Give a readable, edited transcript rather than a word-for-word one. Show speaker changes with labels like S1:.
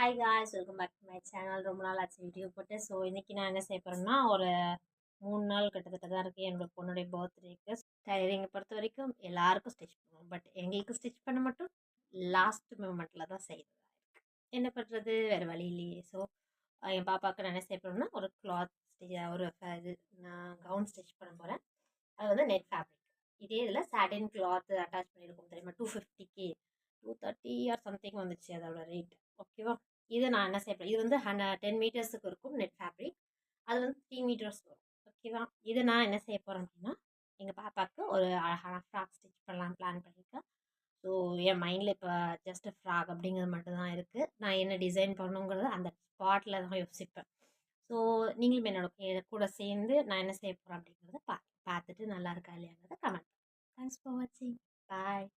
S1: Hi guys, welcome back to my channel. ரொம்ப நாள் ஆச்சு வீடியோ போட்டு. ஸோ இன்றைக்கி நான் என்ன செய்ய போகிறேன்னா, ஒரு 3 நாள் கிட்டத்தட்ட தான் இருக்குது என்னோட பொண்ணுடைய பர்த்டேக்கு. டைலரிங்கை பொறுத்த வரைக்கும் எல்லாருக்கும் ஸ்டிச் பண்ணுவோம், பட் எங்களுக்கு ஸ்டிச் பண்ண மட்டும் லாஸ்ட் மூமெண்ட்டில் தான் செய்யறதா இருக்குது. என்ன பண்ணுறது, வேறு வழி இல்லையே. ஸோ என் பாப்பாவுக்கு நான் என்ன செய்ய போகிறேன்னா, ஒரு கிளாத் ஒரு இது நான் கவுன் ஸ்டிச் பண்ண போகிறேன். அது வந்து நெட் ஃபேப்ரிக். இதே இதில் சாட்டின் கிளாத் அட்டாச் பண்ணியிருக்கோம் தெரியுமா, 250K 230 ஆர் சம்திங் வந்துச்சு அதோட ரேட். ஓகேவா. இது நான் என்ன செய்ய இது வந்து 10 மீட்டர்ஸுக்கு இருக்கும் நெட் ஃபேப்ரிக். அது வந்து 3 மீட்டர்ஸ் வரும். ஓகேவா. இது நான் என்ன செய்ய போகிறேன் அப்படின்னா, எங்கள் பாப்பாவுக்கு ஒரு அழகான ஃப்ராக் ஸ்டிச் பண்ணலான்னு பிளான் பண்ணியிருக்கேன். ஸோ என் மைண்டில் இப்போ ஜஸ்ட் ஃப்ராக் அப்படிங்கிறது மட்டும்தான் இருக்குது. நான் என்ன டிசைன் பண்ணுங்கிறது அந்த ஸ்பாட்டில் தான் யோசிப்பேன். ஸோ நீங்களும் என்னோட கூட சேர்ந்து நான் என்ன செய்ய போகிறேன் அப்படிங்கிறத பார்த்துட்டு நல்லா இருக்கா இல்லையாங்கிறத கமெண்ட். தேங்க்ஸ் ஃபார் வாட்சிங். பாய்.